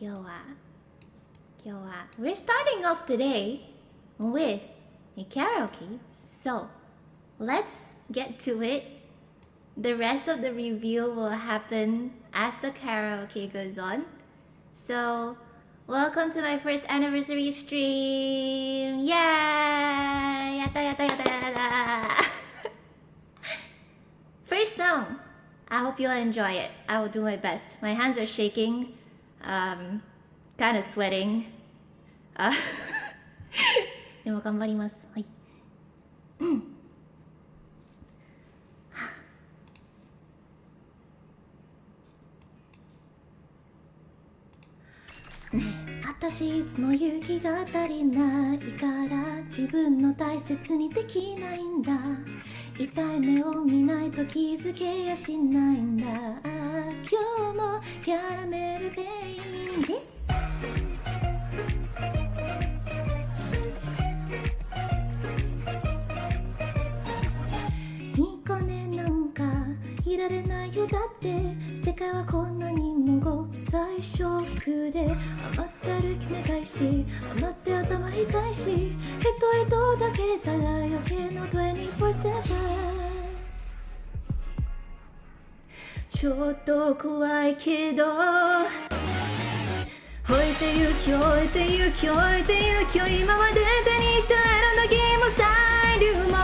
今日は We're starting off today with a karaoke, so let's get to it. The rest of the review will happen as the karaoke goes on. So welcome to my first anniversary stream. Yay! Yatta yatta yatta yatta. First song. I hope you'll enjoy it. I will do my best. My hands are shaking, kind of sweating. でも頑張ります。はい。ねえ、私いつも勇気が足りないから自分の大切にできないんだ。痛い目を見ないと気づけやしないんだ。今日もキャラメルペインです。いい子ね、なんかいられないよ。だって世界はこんなにもご最小空で余って歩き長いし余って頭痛いしヘトヘトだけただ余計の 24/7 ちょっと怖いけど置いてゆき置いてゆき置いてゆき今まで手にしたエネルギーもスタイルも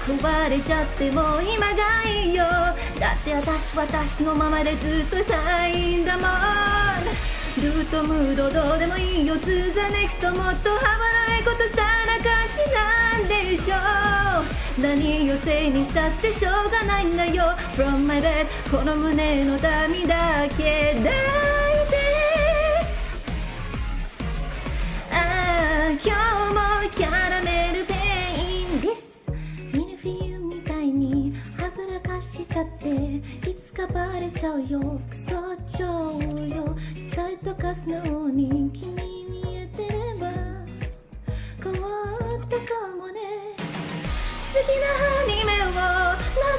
壊れちゃっても今がいいよ。だって私のままでずっといたいんだもん。ルートムードどうでもいいよ。ツーザネクストもっと危ないことしたら勝ちなんでしょう。何をせいにしたってしょうがないんだよ。 From my bed この胸の痛みだけ抱いて今日もキャラメルペインです。ミルフィーユみたいにはぐらかしちゃっていつかバレちゃうよ。クソ超よ。意外とか素直に君に言えてれば変わったかもね。好きなアニメをな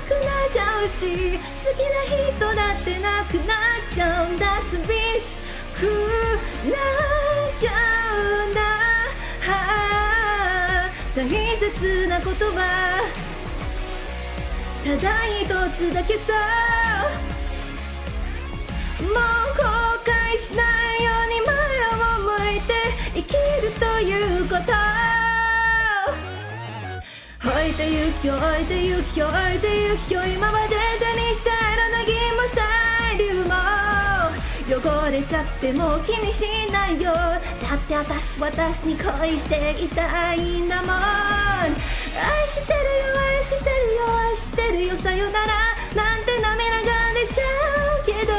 くなっちゃうし好きな人だってなくなっちゃうんだ。寂しくなっちゃうんだ。大切な言葉ただ一つだけさ。もう後悔しないように前を向いて生きるということ。置いてゆき置いてゆき置いてゆき今まで手にしたエネルギーもスタイルも汚れちゃっても気にしないよ。だって私に恋していたいんだもん。愛してるよ愛してるよ愛してるよさよならなんて涙が出ちゃうけど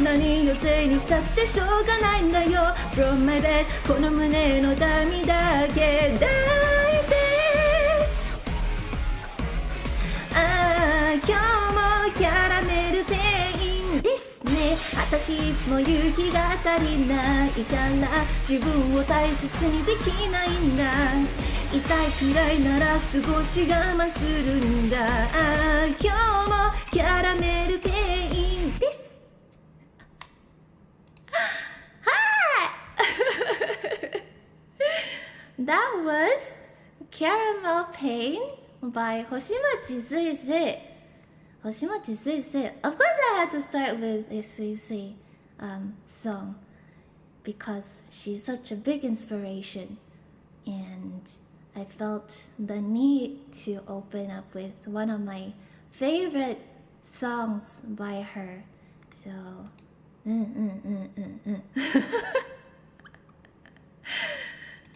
何をせいにしたってしょうがないんだよ。 From my bed この胸の痛みだけ抱いて今日もキャラメルペインですね。私いつも勇気が足りないから自分を大切にできないんだ。痛いくらいなら少し我慢するんだ。今日もキャラメルペインです。That was Caramel Pain by Hoshimachi Suisei. Hoshimachi Suisei. Of course I had to start with a Suisei song because she's such a big inspiration, and I felt the need to open up with one of my favorite songs by her. So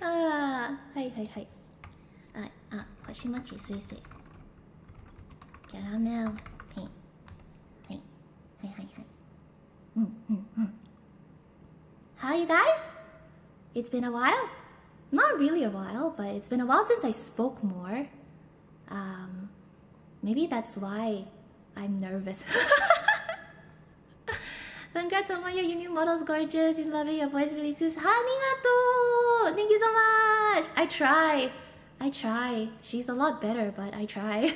はいはいはい。星町水星キャラメルはいはいはいはいはい。How you guys? It's been a while? Not really a while, but it's been a while since I spoke more. Maybe that's why I'm nervous. Congrats on your new model's gorgeous. You love it. Your voice really suits. Arigatou! Thank you so much. I try. She's a lot better, but I try.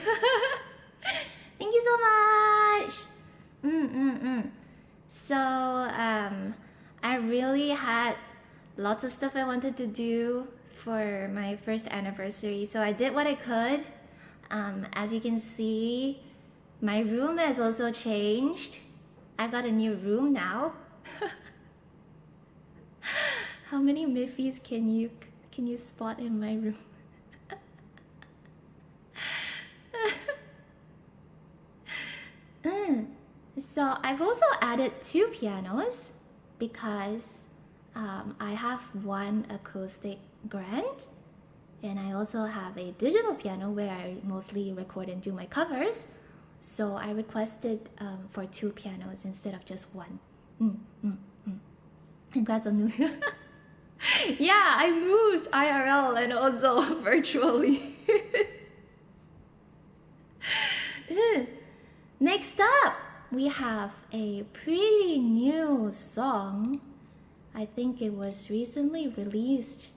Thank you so much. So I really had lots of stuff I wanted to do for my first anniversary, so I did what I could. As you can see, my room has also changed. I've got a new room now. How many Miffys can you spot in my room? So I've also added 2 pianos because I have one acoustic grand, and I also have a digital piano where I mostly record and do my covers. So I requested for 2 pianos instead of just one. Congrats on new. Yeah, I moved IRL and also virtually. Next up, we have a pretty new song. I think it was recently released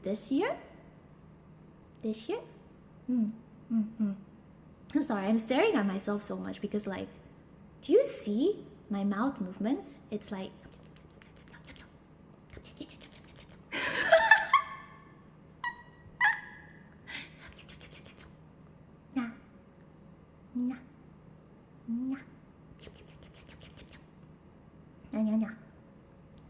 this year? I'm sorry, I'm staring at myself so much because, like, do you see my mouth movements? It's like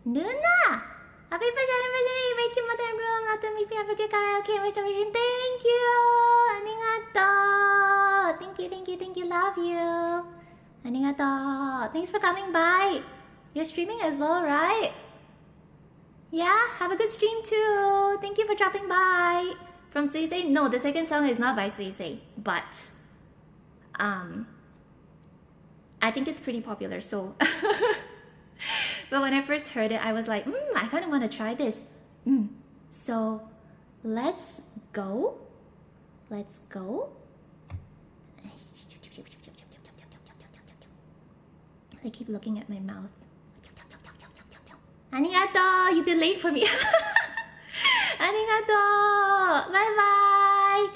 Luna! Happy first anniversary! Make your mother room. Let them if you have a good karaoke reservation. Thank you! Arigato! Thank you. Love you. Arigato. Thanks for coming by. You're streaming as well, right? Yeah? Have a good stream too. Thank you for dropping by. From Suisei? No, the second song is not by Suisei, but I think it's pretty popular, so but when I first heard it, I was like, I kind of want to try this. So let's go. I keep looking at my mouth. Arigato! You delayed for me. Arigato! Bye bye!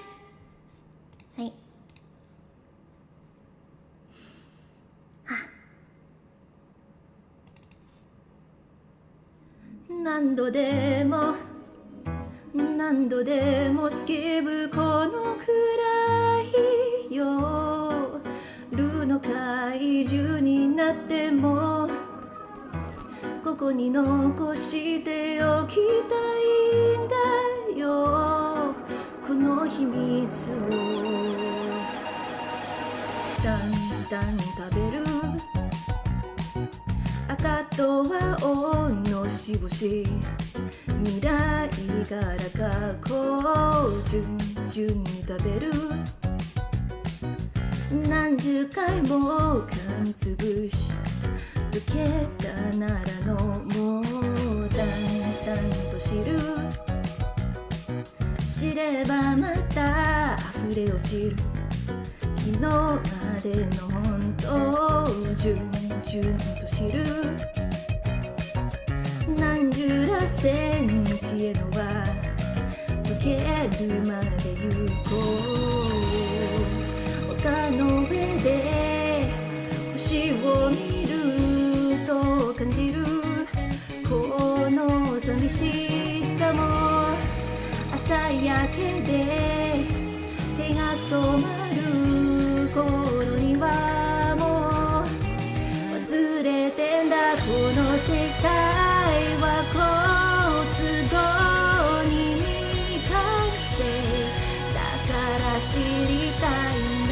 Hi. 何度でもスケブこのくらいよ夜の怪獣になってもここに残しておきたいんだよこの秘密をだんだん食べる赤と青のしぼし未来から過去順々に食べる何十回も噛みつぶし受けたならのもうだんだんと知ればまた溢れ落ちる昨日までの本当を順々と知る何十らセンチへのは受けるまで行こう丘の上で星を見ると感じるこの寂しさも朝焼けで手が染まる頃にはもう忘れてんだ。この世界は好都合に未完成だから知りたいんだ。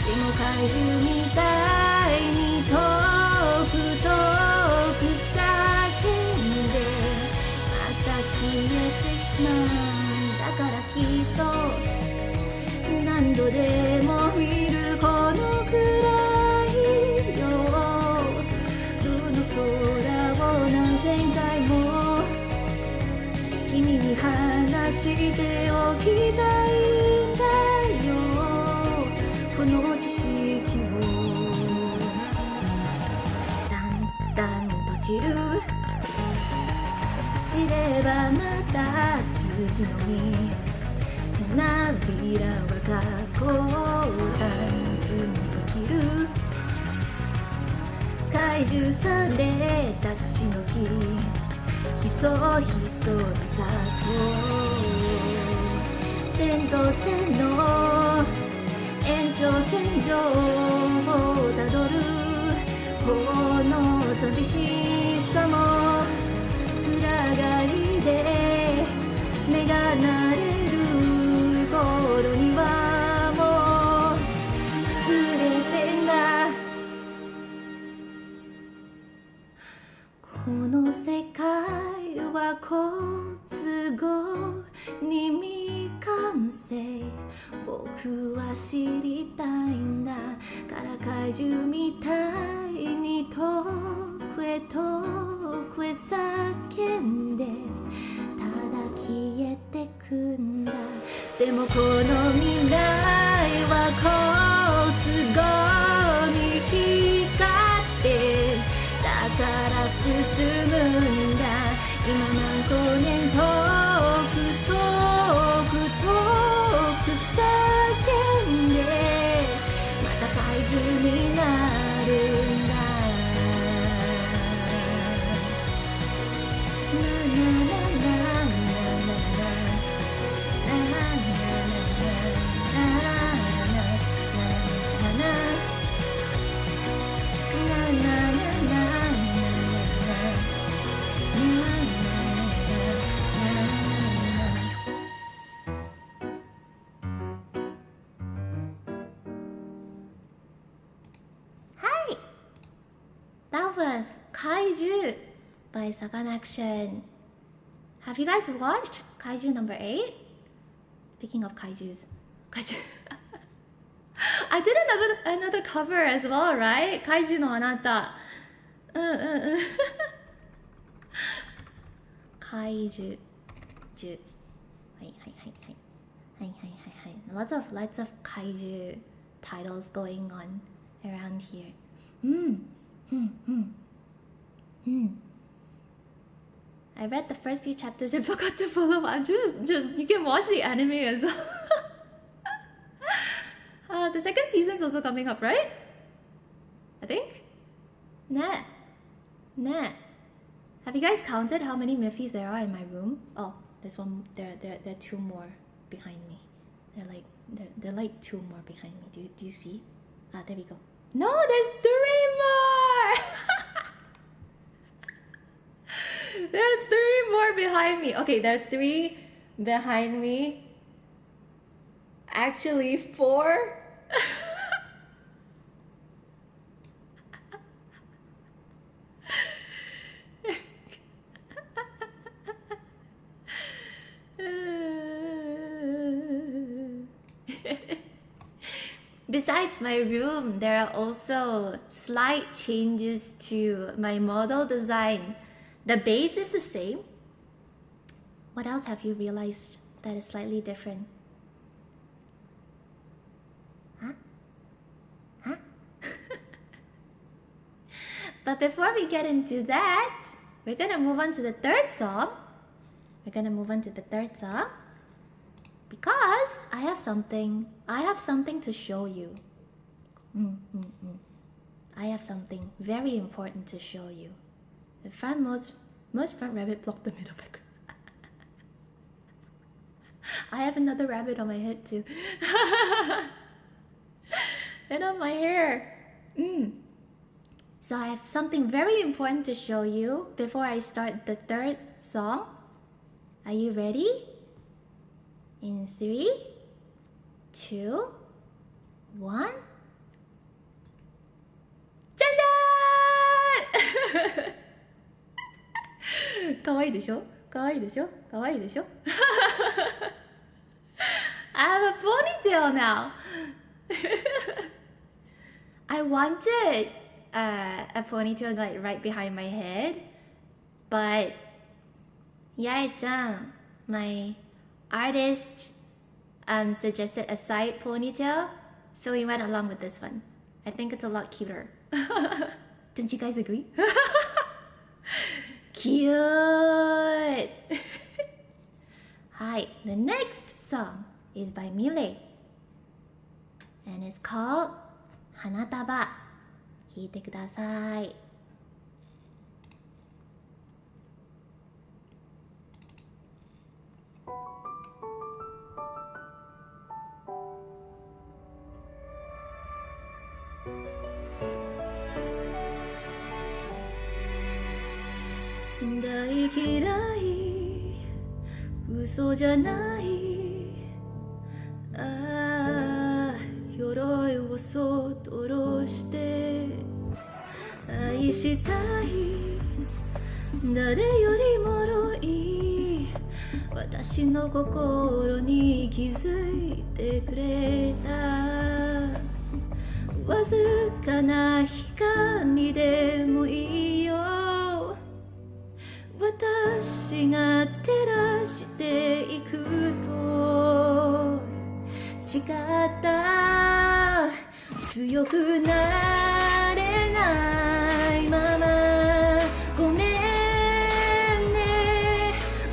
でも怪獣みたいに遠く遠く叫んでまた消えてしまう。だからきっと何度でも見るこの暗い夜の空を何千回も君に話しておきたいんだよ。この知識をだんだんと散る。散ればまた次の日花びらは過去を単純に生きる。怪獣された土の木ひそひその里電動線の延長線上をたどる。この寂しさも暗がりで目が慣れる頃にはもう忘れてんだ。この世界は好都合に未完成僕は知りたいんだ。から怪獣みたいに遠くへ遠くへ叫んでただ消えてくんだ。でもこの未来は好都合に光ってだから進むんだ。今何光年遠く遠く遠く叫んでまた怪獣になるんだ。That was Kaiju by Sagan Action. Have you guys watched Kaiju number 8? Speaking of kaijus, kaiju. I did another cover as well, right? Kaiju no Anata. Kaiju. Lots of kaiju titles going on around here. I read the first few chapters and forgot to follow. I'm just you can watch the anime as well. The second season's also coming up, right? I think. Nah. Have you guys counted how many Miffys there are in my room? Oh, there's one. There are two more behind me. They're like two more behind me. Do you see? Ah, there we go. No, there's 3 more. There are 3 more behind me. Okay, there are 3 behind me. Actually, 4. Besides my room, there are also slight changes to my model design. The base is the same. What else have you realized that is slightly different? Huh? But before we get into that, we're gonna move on to the third song. Because I have something to show you. I have something very important to show you. The front most front rabbit blocked the middle background. I have another rabbit on my head too. And on my hair. So I have something very important to show you before I start the third song. Are you ready? In 3, 2, 1. じゃじゃーんかわいいでしょかわいいでしょかわいいでしょI have a ponytail now. I wanted a ponytail like right behind my head, but Yae-chan, my artist, suggested a side ponytail, so we went along with this one. I think it's a lot cuter. Don't you guys agree? Cute! Hi, the next song is by Mile, and it's called Hanataba. 聴いてください。大嫌い嘘じゃないああ鎧をそっと下ろして愛したい誰よりもろい私の心に気づいてくれたわずかな光でもいいよ私が照らしていくと誓った強くなれないままごめんね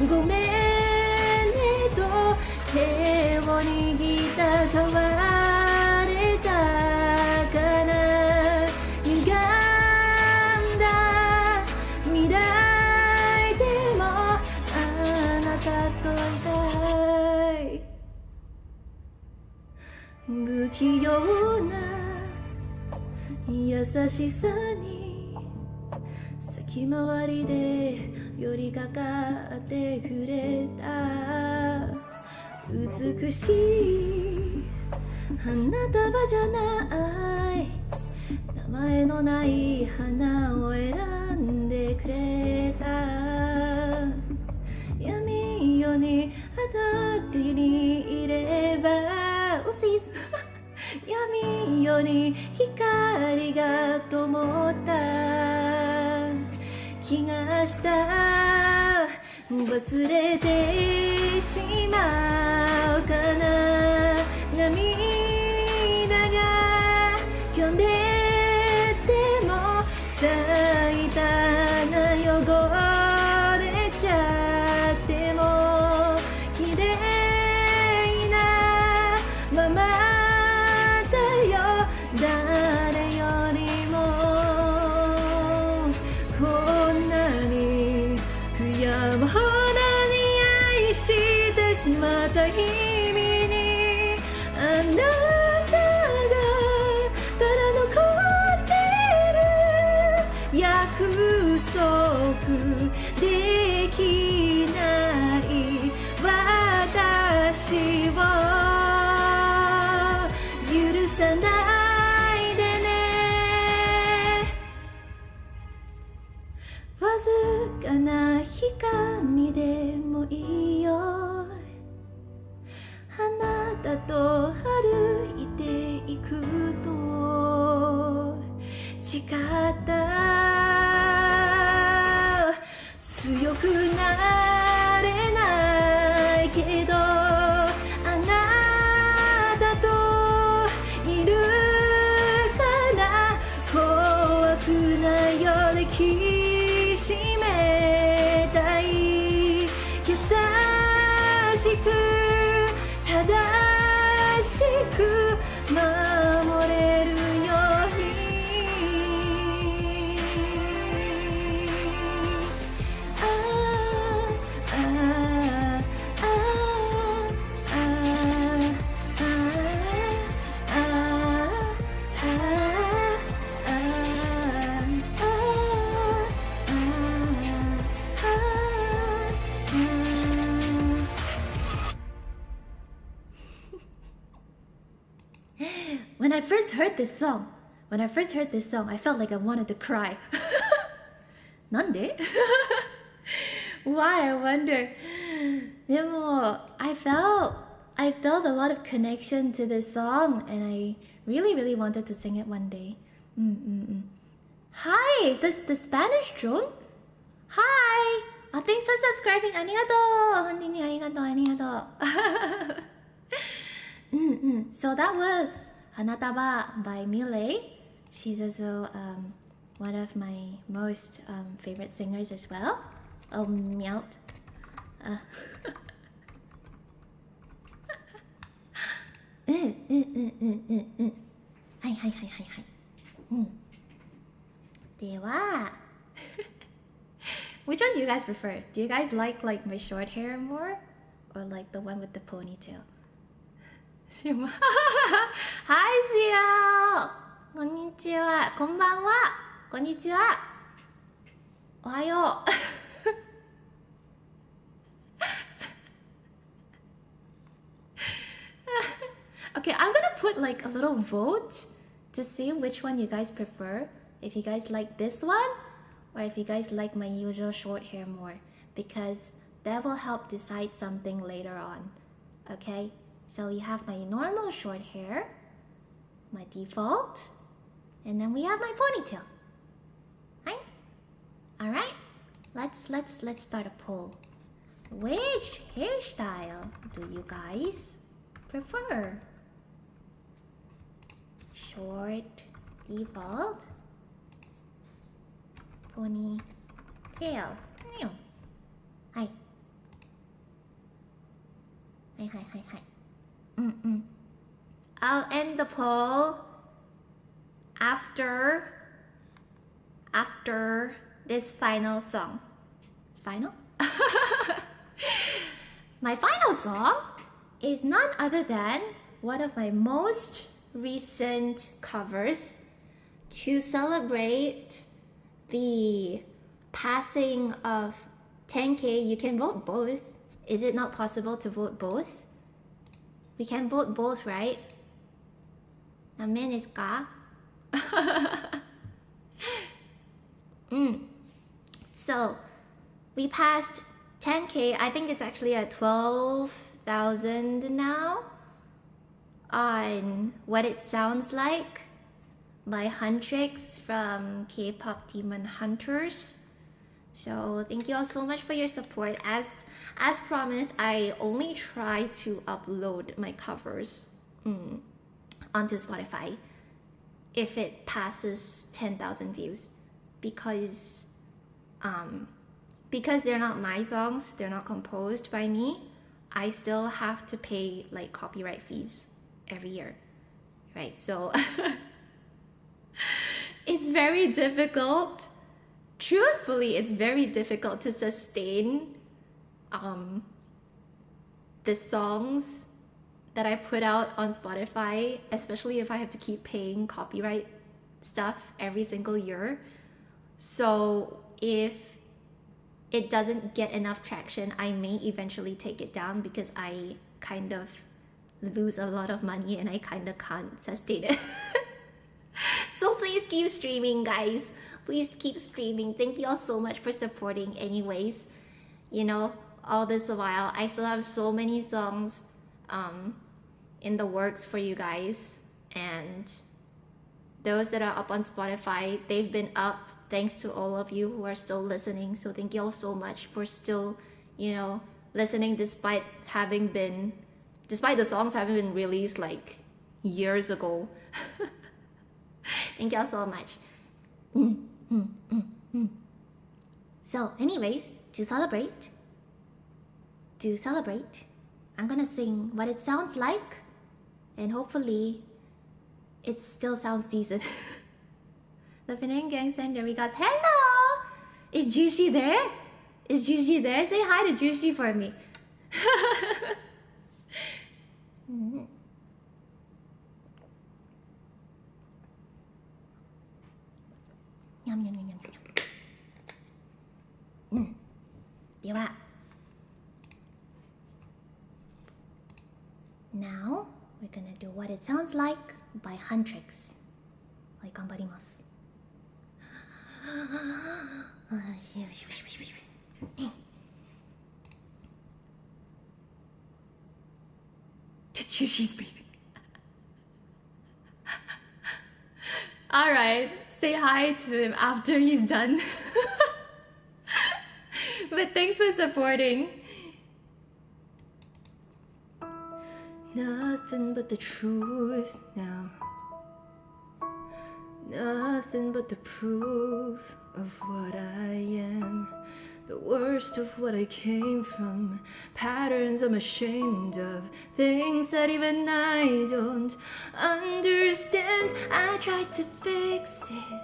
ごめんねと手を握った変われたから歪んだ未来不器用な優しさに先回りで寄りかかってくれた美しい花束じゃない名前のない花を選んでくれた闇夜に当たってにいれば闇夜に光が灯った気がした忘れてしまうかな涙が飛んでても咲いたな汚れちゃっても綺麗なまま誰よりもこんなに悔やむほどに愛してしまった日々に when I first heard this song, I felt like I wanted to cry. なんで? Why, I wonder. でも I felt a lot of connection to this song, and I really wanted to sing it one day. Hi, the Spanish drone? Hi! Thanks for subscribing. ありがとう。本当にありがとう、ありがとう。So that was Hanataba by Miley. She's also one of my most favorite singers as well. Oh, meowed. はいはいはいはいはい。ではwhich one do you guys prefer? Do you guys like my short hair more, or like the one with the ponytail? Hi, Seo! こんにちは。こんばんは。こんにちは。おはよう。Okay, I'm gonna put like a little vote to see which one you guys prefer. If you guys like this one, or if you guys like my usual short hair more, because that will help decide something later on. Okay, so we have my normal short hair, my default, and then we have my ponytail. Right? All right. Let's start a poll. Which hairstyle do you guys prefer? Short, default, ponytail. Hi. Hi. I'll end the poll after this final song. Final? My final song is none other than one of my most recent covers to celebrate the passing of 10K. You can vote both. Is it not possible to vote both? We can vote both, right? 何名ですか? So we passed 10K. I think it's actually at 12,000 now on What It Sounds Like by Huntrix from K-pop Demon Hunters. So thank you all so much for your support. As promised, I only try to upload my covers onto Spotify if it passes 10,000 views, because they're not my songs, they're not composed by me. I still have to pay like copyright fees every year, right? So it's very difficult. Truthfully, it's very difficult to sustain the songs that I put out on Spotify, especially if I have to keep paying copyright stuff every single year. So if it doesn't get enough traction, I may eventually take it down, because I kind of lose a lot of money and I kind of can't sustain it. So please keep streaming, guys. Please keep streaming. Thank you all so much for supporting anyways. You know, all this while, I still have so many songs in the works for you guys. And those that are up on Spotify, they've been up thanks to all of you who are still listening. So thank you all so much for still, you know, listening despite the songs having been released like years ago. Thank you all so much. So anyways, to celebrate, I'm gonna sing What It Sounds Like, and hopefully it still sounds decent. The Penang Gang sent their regards. Hello! Is Juicy there? Say hi to Juicy for me. Yum, yum, yum, yum, yum. では Now we're gonna do What It Sounds Like by Huntrix. はい、頑張ります。She's baby. Alright, say hi to him after he's done. But thanks for supporting. Nothing but the truth now. Nothing but the proof of what I am. The worst of what I came from. Patterns I'm ashamed of. Things that even I don't understand. I tried to fix it.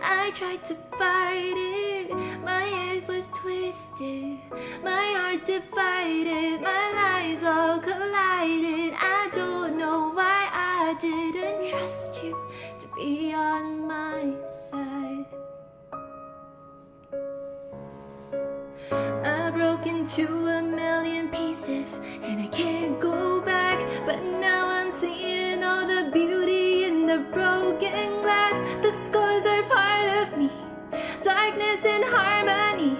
I tried to fight it. My head was twisted. My heart divided. My lies all collided. I don't know why I didn't trust you to be on my side. I broke into a million pieces and I can't go back. But now I'm seeing all the beauty in the broken glass. The scars are part of me, darkness and harmony.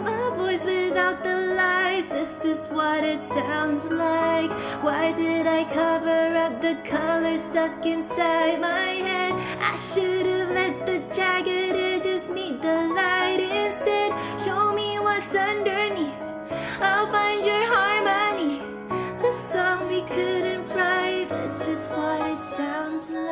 My voice without the lies, this is what it sounds like. Why did I cover up the color stuck inside my head? I should have let the jagged edges meet the light instead. Show me what's underneath, I'll find your harmony. The song we couldn't write, this is what it sounds like.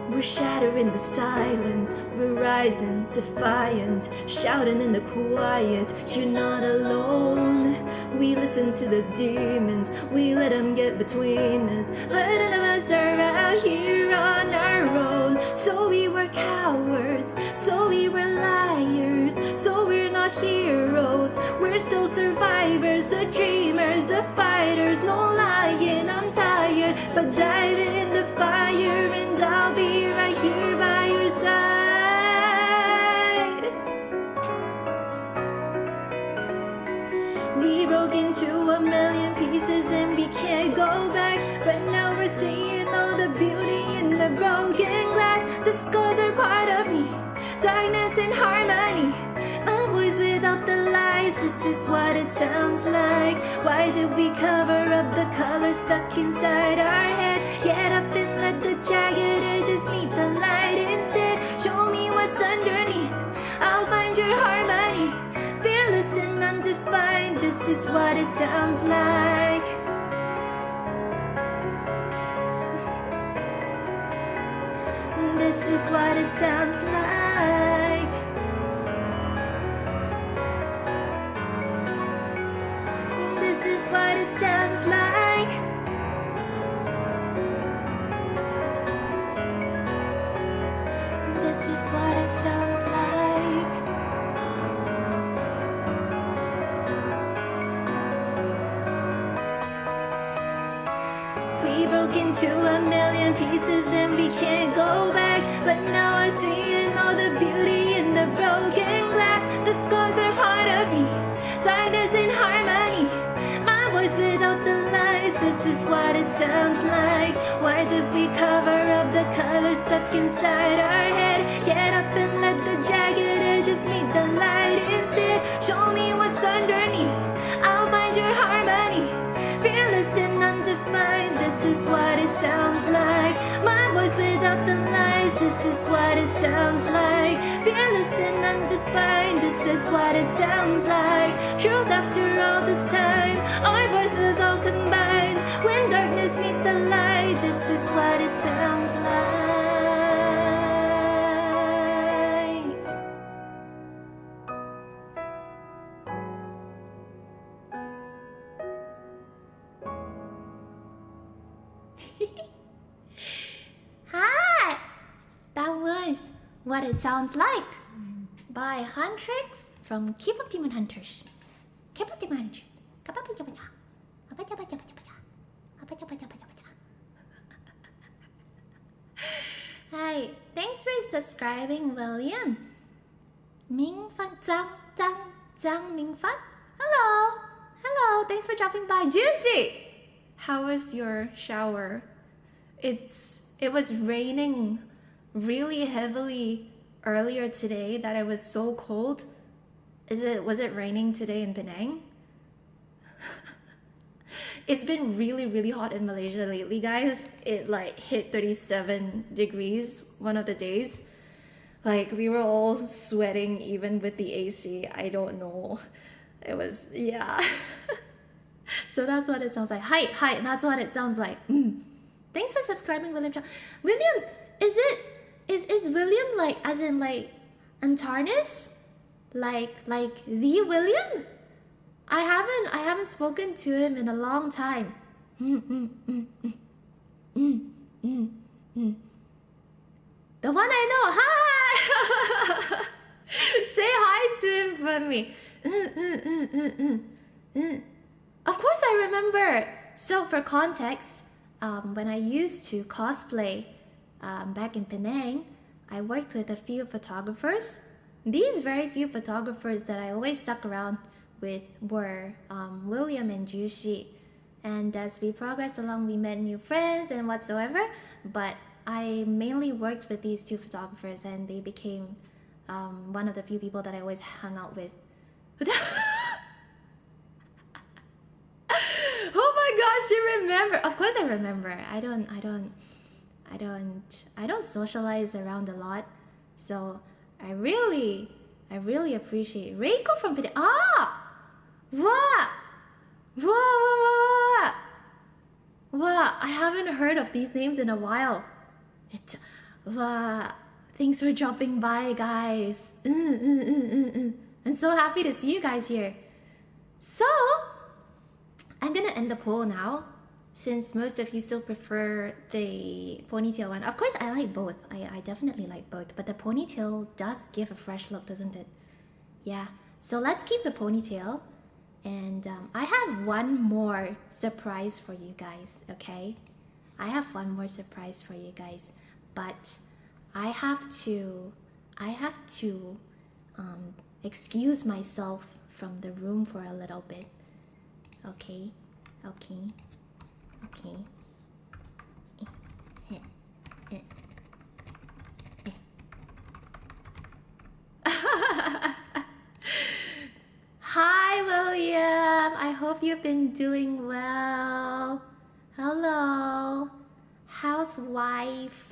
We're shattering the silence, we're rising defiant, shouting in the quiet, you're not alone. We listen to the demons, we let them get between us, but none of us are out here on our own. So we were cowards, so we were liars, so we're not heroes, we're still survivors, the dreamers, the fighters. No lying, I'm tired, but dive in the fire and I'll be right here by your side. We broke into a million pieces and we can't go back. But now we're seeing all the beauty in the broken glass. The scars are part of me, darkness and harmony. My voice without the lies, this is what it sounds like. Why did we cover up the color stuck inside our head? Get up and let the jagged edges meet the light instead. Show me what's underneath, I'll find your harmony. Fearless and undefined, this is what it sounds like. This is what it sounds like. This is what it sounds like. This is what it sounds like. We broke into a million pieces and we can't go back. But now I'm seeing all the beauty in the broken glass. The scars are part of me, darkness and harmony. My voice without the lies, this is what it sounds like. Why did we cover up the color stuck inside our head? Get up and let the jagged edges meet the light instead. Show me what's underneath, I'll find your harmony. Fearless and undefined, this is what it sounds like. My voice without the lies, this is what it sounds like. Fearless and undefined, this is what it sounds like. Truth after all this time, our voices all combined. When darkness meets the light, this is what it sounds like. Hi! That was What It Sounds Like by Huntrix from K-pop Demon Hunters. K-pop Demon Hunters. Hi, thanks for subscribing, William. Ming Fan Zhang Ming Fan. Hello, thanks for dropping by. Juicy. How was your shower? It was raining really heavily earlier today that it was so cold. Was it raining today in Penang? It's been really hot in Malaysia lately, guys. It like hit 37 degrees one of the days. Like we were all sweating even with the AC. I don't know. It was, yeah. So that's what it sounds like. Hi, that's what it sounds like. Thanks for subscribing, William. William, is William like as in like Antarnis? Like the William? I haven't spoken to him in a long time. The one I know. Hi. Say hi to him for me. Of course I remember. So for context, when I used to cosplay back in Penang, I worked with a few photographers. These very few photographers that I always stuck around with were William and Juicy. And as we progressed along, we met new friends and whatsoever. But I mainly worked with these two photographers, and they became one of the few people that I always hung out with. Oh my gosh, you remember? Of course I remember. I don't socialize around a lot, so I really appreciate Reiko from Penang. What? I haven't heard of these names in a while. Thanks for dropping by, guys. I'm so happy to see you guys here. So I'm gonna end the poll now, since most of you still prefer the ponytail one. Of course, I like both. I definitely like both, but the ponytail does give a fresh look, doesn't it? Yeah, so let's keep the ponytail. And I have one more surprise for you guys, okay? I have one more surprise for you guys, but I have to excuse myself from the room for a little bit. Okay. Hi, William. I hope you've been doing well. Hello. How's wife?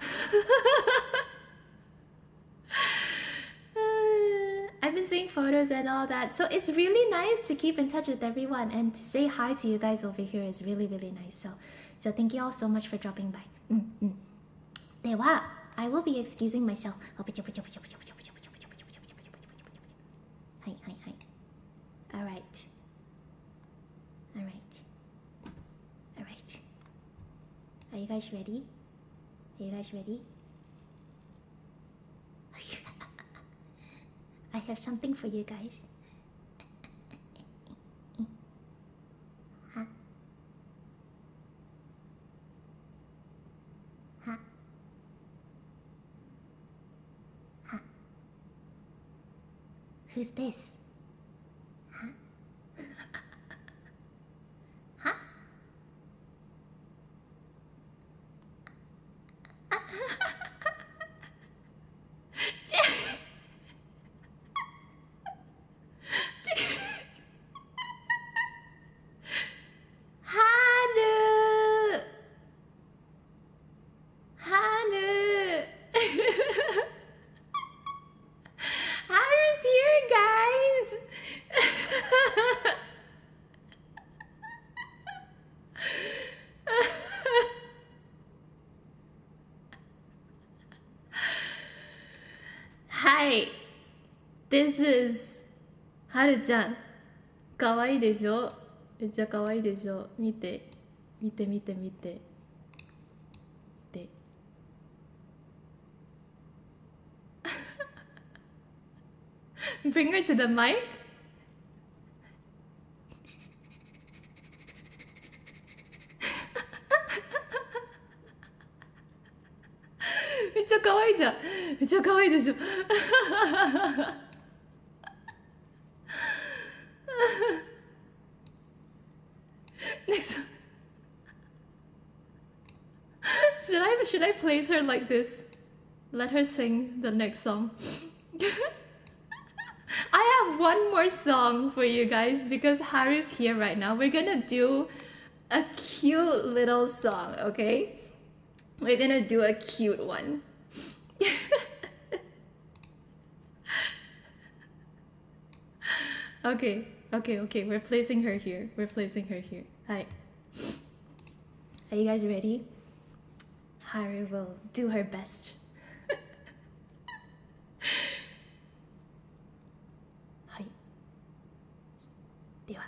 I've been seeing photos and all that, so it's really nice to keep in touch with everyone, and to say hi to you guys over here is really nice. So thank you all so much for dropping by. では I will be excusing myself. はい。Alright. Are you guys ready? I have something for you guys. Who's this? This is はるちゃん。かわいいでしょ？めっちゃかわいいでしょ？見て。Bring her to the mic.めっちゃかわいいじゃん。めっちゃかわいいでしょ。Next one. should I place her like this? Let her sing the next song. I have one more song for you guys because Haru's here right now. We're gonna do a cute little song, okay? We're gonna do a cute one. Okay. We're placing her here. Hi. Are you guys ready? Haru will do her best. Hi. では。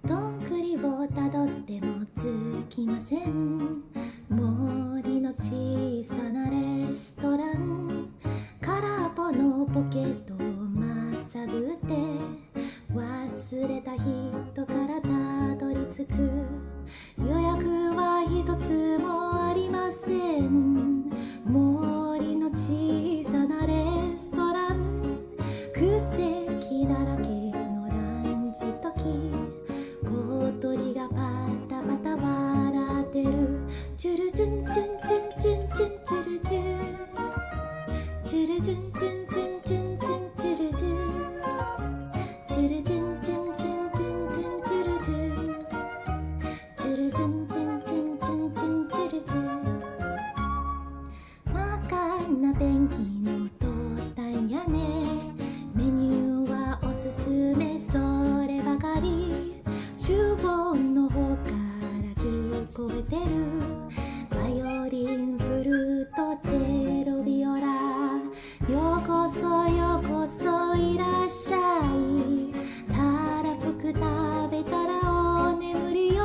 どんぐりをたどっても尽きません。森の小さなレストラン、空っぽのポケットをまさぐって忘れた人からたどり着く。予約は一つもありません。森の小さなレストラン、空席だらけのランチ時、小鳥がパタパタ笑ってる。チュルチュンチュンチュンチュンチュンチュルチュン、チュルチュンチュンチュンチュンチュンチュルチュン、チュルチュンチュンチュンチュンチュンチュルチュン、チュルチュンチュンチュンチュンチュンチュルチュン。真っ赤なペンキのトタン屋根、メニューはおすすめそればかり。厨房の方から聞こえてる。バイオリン、フルート、チェロ、ビオラ。ようこそいらっしゃい。たらふく食べたらお眠りよ。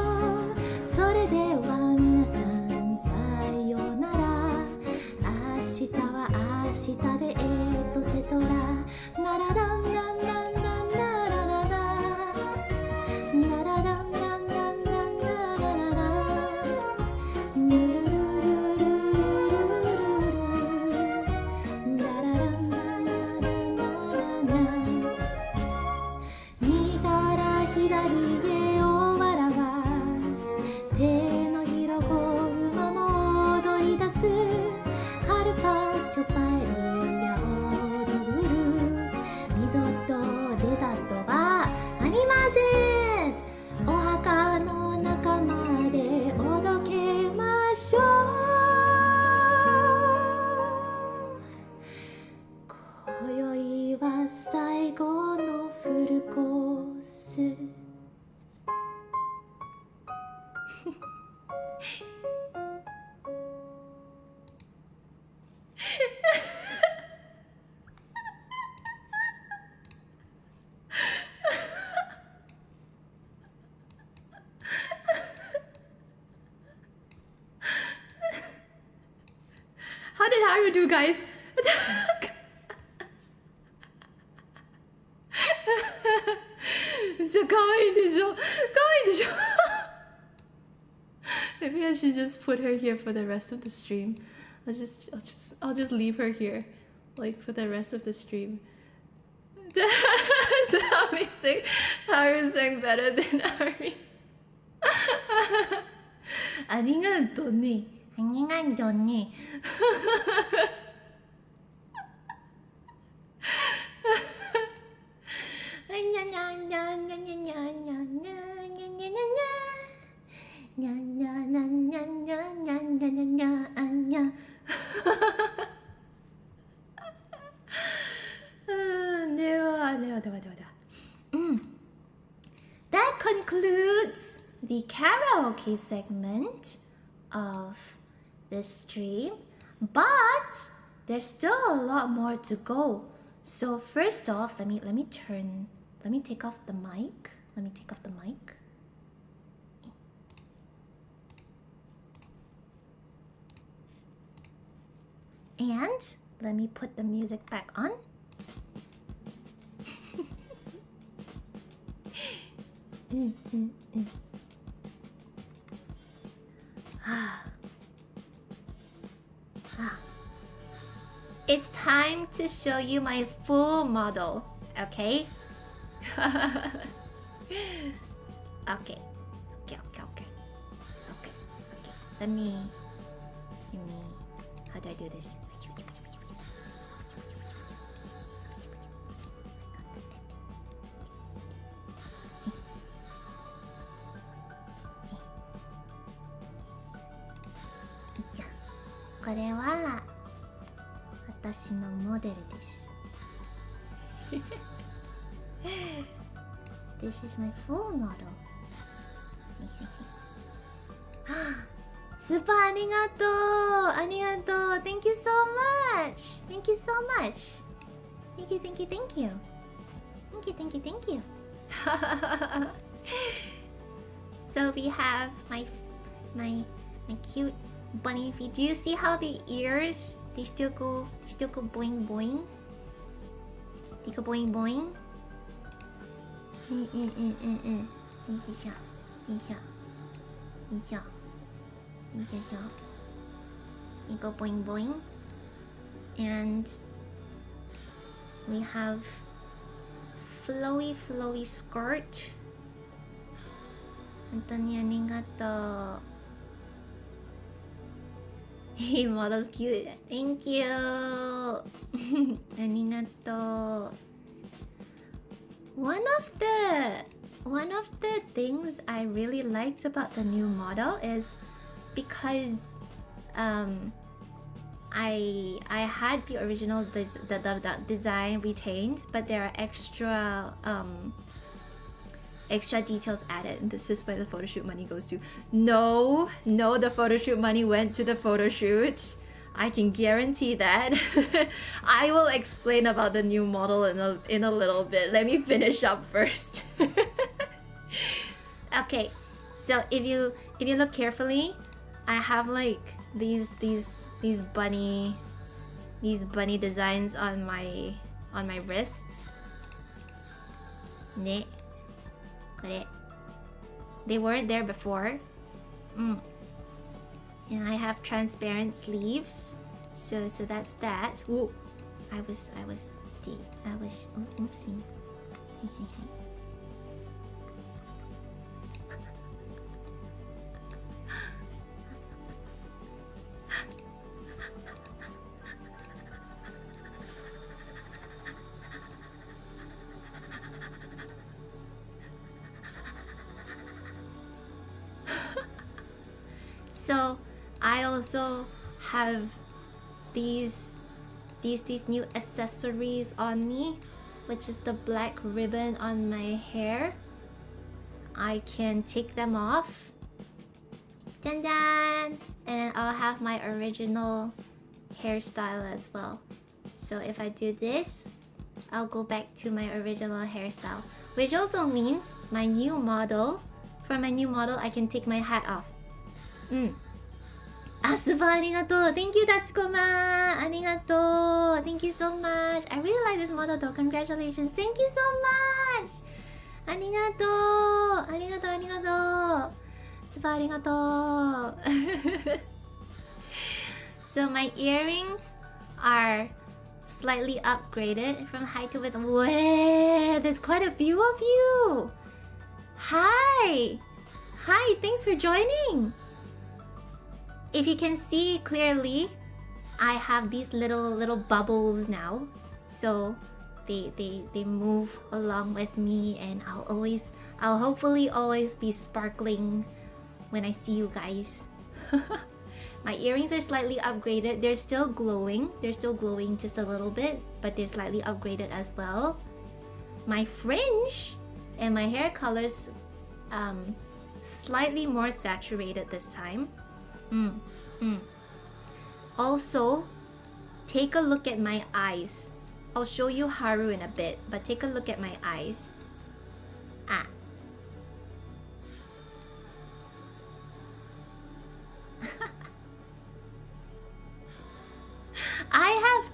それでは皆さんさようなら。明日は明日でセトラ。なららんなんなんなんなららら。なららんなんなんなんなららら。ぬるるるるるるる。なららんなんならならな。右から左へおわらが。手のひらを馬も踊り出す。カルパッチョパエリアオードブル。リゾットデザートはありません。お墓の中までおどけましょう。今宵は最後のフルコース。How did Haru do, guys? 可愛いでしょ。Maybe I should just put her here for the rest of the stream. I'll just leave her here, like for the rest of the stream. Sami sing, Haru sang better than Ari. ありがとうね。ありがとうね。That concludes the karaoke segment of this stream, but there's still a lot more to go. So first off, let me take off the mic. And let me put the music back on. It's time to show you my full model, okay? Okay. Let me, how do I do this? This is my model. This is my full model. Super arigato! Arigato! Thank you so much! Thank you so much! Thank you. Thank you. So we have my cute bunny feet. Do you see how the ears, they still go boing boing? They go boing boing? You go boing boing. And we have flowy skirt. Anthony, arigato. Hey, model's cute. Thank you. Arigato. One of the things I really liked about the new model is because I had the original the design retained, but there are extra details added, and this is where the photo shoot money goes to. No, the photo shoot money went to the photo shoot. I can guarantee that. I will explain about the new model in a little bit. Let me finish up first. Okay, so if you look carefully, I have like these bunny designs on my wrists. Ne. They weren't there before. And I have transparent sleeves, so that's that. Ooh, I was oopsie. So I also have these new accessories on me, which is the black ribbon on my hair. I can take them off. Dun dun! And I'll have my original hairstyle as well. So if I do this, I'll go back to my original hairstyle. Which also means for my new model, I can take my hat off. Super arigato. Thank you, Tachikoma. Arigato. Thank you so much. I really like this model though. Congratulations. Thank you so much. Arigato. Super arigato. So my earrings are slightly upgraded from height to width. Whoa, there's quite a few of you. Hi, thanks for joining. If you can see clearly, I have these little bubbles now, so they move along with me, and I'll hopefully always be sparkling when I see you guys. My earrings are slightly upgraded. They're still glowing just a little bit, but they're slightly upgraded as well. My fringe and my hair colors slightly more saturated this time. Also, take a look at my eyes. I'll show you Haru in a bit, but take a look at my eyes. I have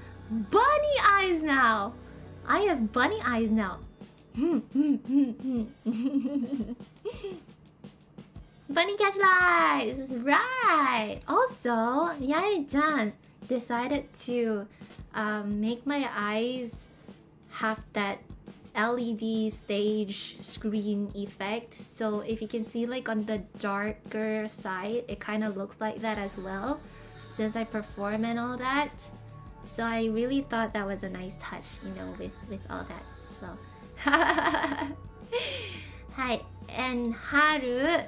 bunny eyes now. Bunny catch lights, right? Also, Yae-chan, decided to make my eyes have that LED stage screen effect. So if you can see like on the darker side, it kind of looks like that as well, since I perform and all that. So I really thought that was a nice touch, you know, with all that. So hi. And Haru,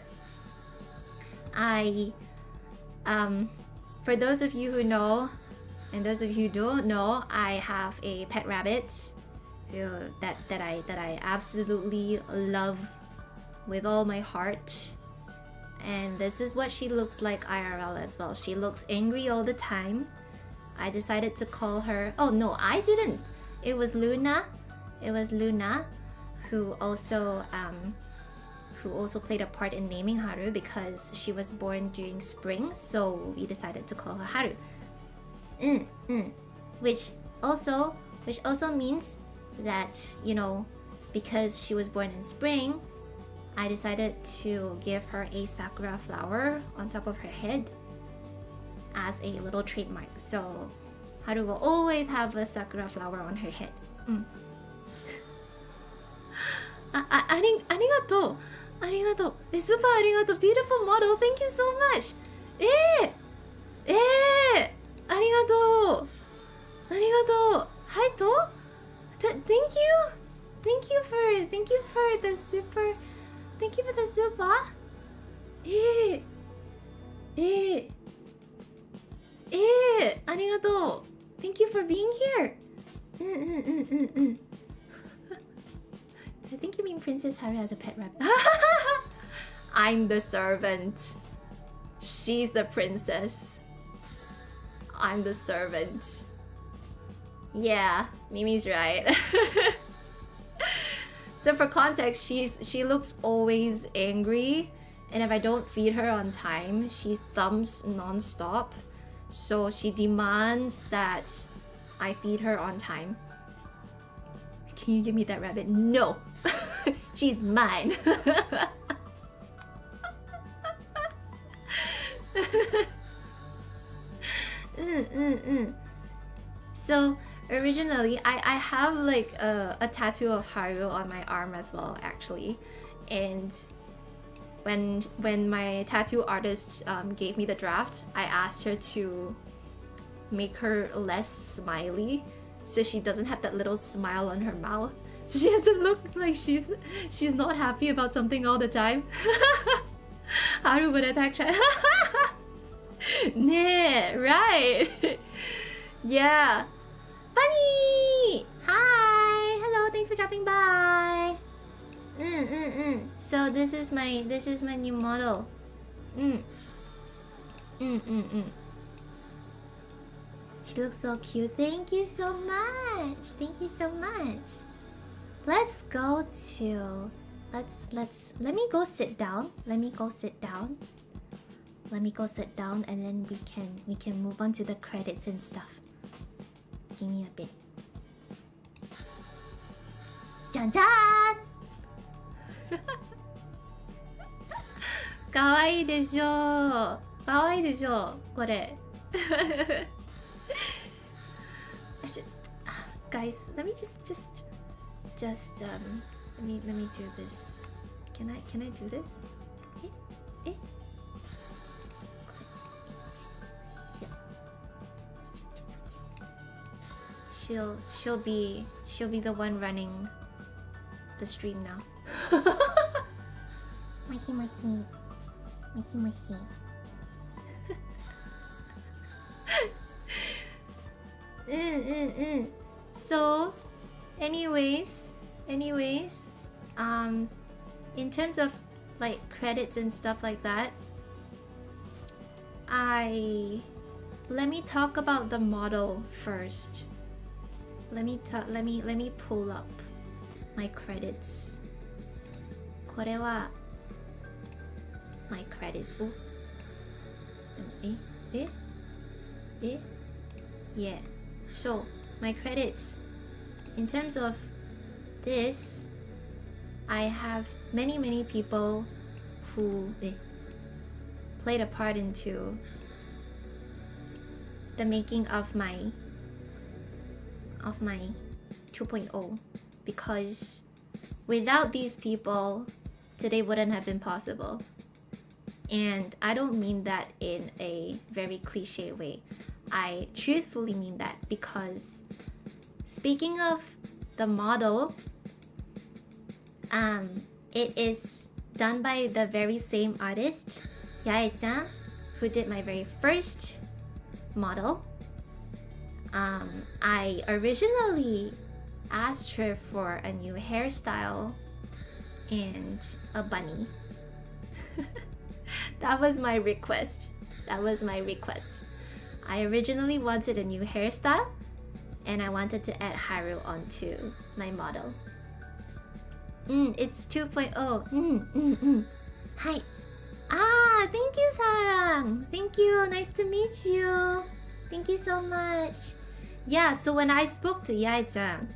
for those of you who know and those of you who don't know, I have a pet rabbit that I absolutely love with all my heart. And this is what she looks like IRL as well. She looks angry all the time. I decided to call her, oh no, I didn't. It was Luna. It was Luna who also played a part in naming Haru, because she was born during spring, so we decided to call her Haru. Which also means that, you know, because she was born in spring, I decided to give her a sakura flower on top of her head as a little trademark. So Haru will always have a sakura flower on her head. ありがとう。スーパーありがとう。Beautiful model. Thank you so much. ありがとう。ありがとう。ハイト Thank you. Thank you for the super. Thank you for the super. ありがとう。Thank you for being here. I think you mean Princess Haru has a pet rabbit. I'm the servant. She's the princess. I'm the servant. Yeah, Mimi's right. So for context, she looks always angry, and if I don't feed her on time, she thumps non-stop. So she demands that I feed her on time. Can you give me that rabbit? No! She's mine! So originally, I have like a tattoo of Haru on my arm as well, actually. And when my tattoo artist gave me the draft, I asked her to make her less smiley, so she doesn't have that little smile on her mouth, so she doesn't look like she's not happy about something all the time. Haru would attack Chai. Nah, right. Yeah. Bunny! Hi! Hello, thanks for dropping by. So this is my new model. She looks so cute. Thank you so much. Thank you so much. Let's go to let me go sit down. Let me go sit down, and then we can move on to the credits and stuff. Give me a bit. Jan jan! かわいいでしょう。かわいいでしょう。これ。Guys, let me just let me do this. Can I do this? She'll be the one running the stream now. Mahi mahi. Mahi mahi. So anyways, in terms of like credits and stuff like that, let me talk about the model first. Let me pull up my credits. これは my credits. Oh. Yeah. So my credits, in terms of this, I have many people who played a part into the making of my 2.0, because without these people, today wouldn't have been possible. And I don't mean that in a very cliche way. I truthfully mean that, because speaking of the model, it is done by the very same artist, Yae-chan, who did my very first model. I originally asked her for a new hairstyle and a bunny. That was my request. I originally wanted a new hairstyle, and I wanted to add Haru onto my model. It's 2.0. Hi. Thank you, Sarang. Thank you. Nice to meet you. Thank you so much. Yeah, so when I spoke to Yae-chan,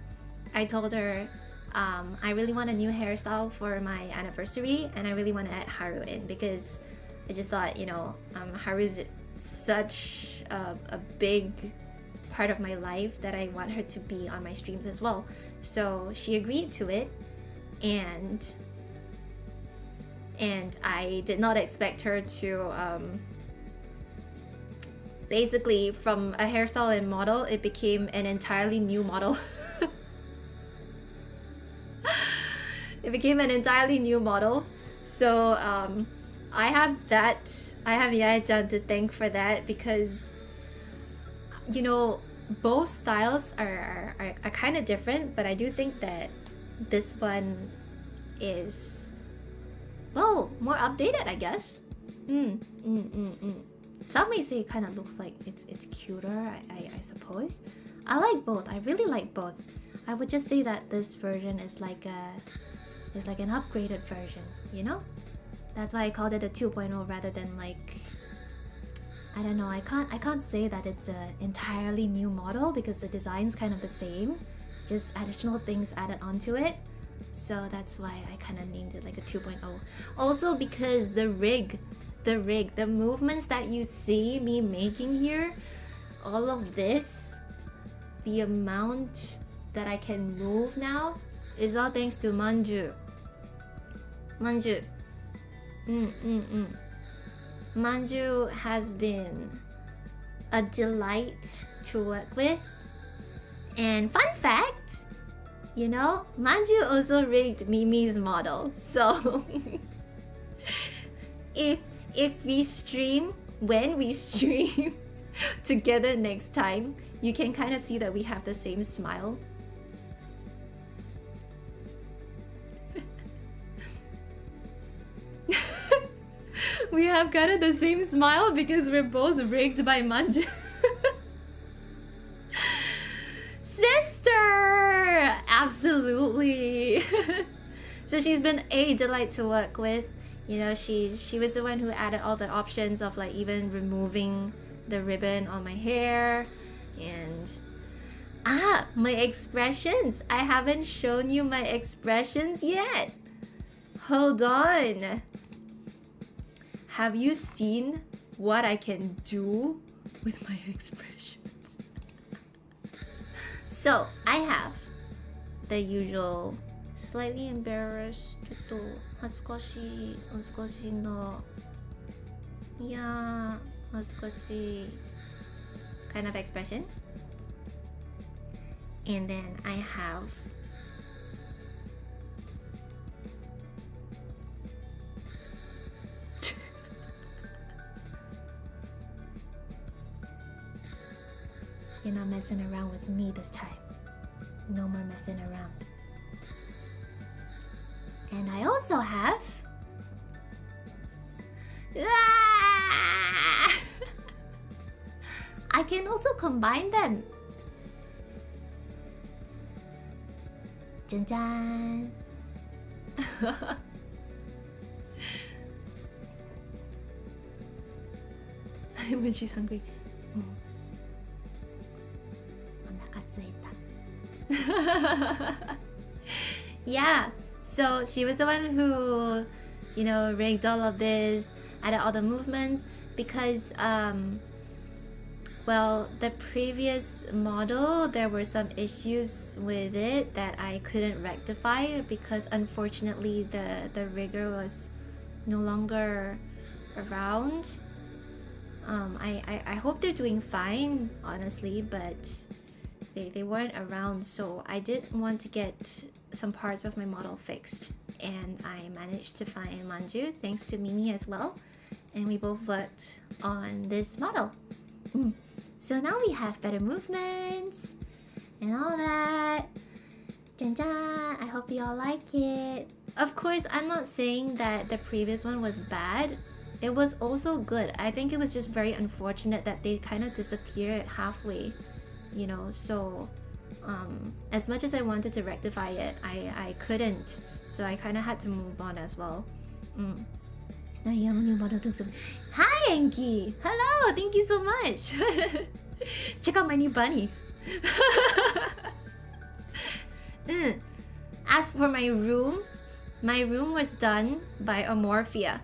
I told her I really want a new hairstyle for my anniversary, and I really want to add Haru in, because I just thought, Haru's such a big part of my life that I want her to be on my streams as well. So she agreed to it, and I did not expect her to basically, from a hairstyle and model, it became an entirely new model. It became an entirely new model. So I have Yae-chan to thank for that, because both styles are kind of different, but I do think that this one is, well, more updated, I guess. Some may say it kind of looks like it's cuter, I suppose. I like both. I really like both. I would just say that this version is like an upgraded version, That's why I called it a 2.0 rather than, like, I don't know, I can't say that it's an entirely new model, because the design's kind of the same, just additional things added onto it. So that's why I kind of named it like a 2.0. Also because the movements that you see me making here, all of this, the amount that I can move now is all thanks to Manju. Manju has been a delight to work with. And fun fact, Manju also rigged Mimi's model. So if we stream, when we stream together next time, you can kind of see that we have the same smile. We have kind of the same smile because we're both rigged by Manju. Sister! Absolutely! So she's been a delight to work with. She was the one who added all the options of, like, even removing the ribbon on my hair. And my expressions! I haven't shown you my expressions yet. Hold on. Have you seen what I can do with my expressions? So I have the usual slightly embarrassed, ちょっと恥ずかしいな、いやー恥ずかしい kind of expression. And then I have You're not messing around with me this time. No more messing around. And I also have I can also combine them. 짠짠. When she's hungry. Yeah, so she was the one who, rigged all of this, added all the movements, because Well, the previous model, there were some issues with it that I couldn't rectify because unfortunately the rigger was no longer around. I hope they're doing fine, honestly, but they weren't around, so I did want to get some parts of my model fixed, and I managed to find Manju thanks to Mimi as well, and we both worked on this model. So now we have better movements and all that. Dun-dun. I hope you all like it. Of course, I'm not saying that the previous one was bad. It was also good. I think it was just very unfortunate that they kind of disappeared halfway, you know. So as much as I wanted to rectify it, I couldn't. So I kind of had to move on as well. Now you have a new model. Hi, Enki! Hello! Thank you so much! Check out my new bunny! As for my room was done by Amorphia.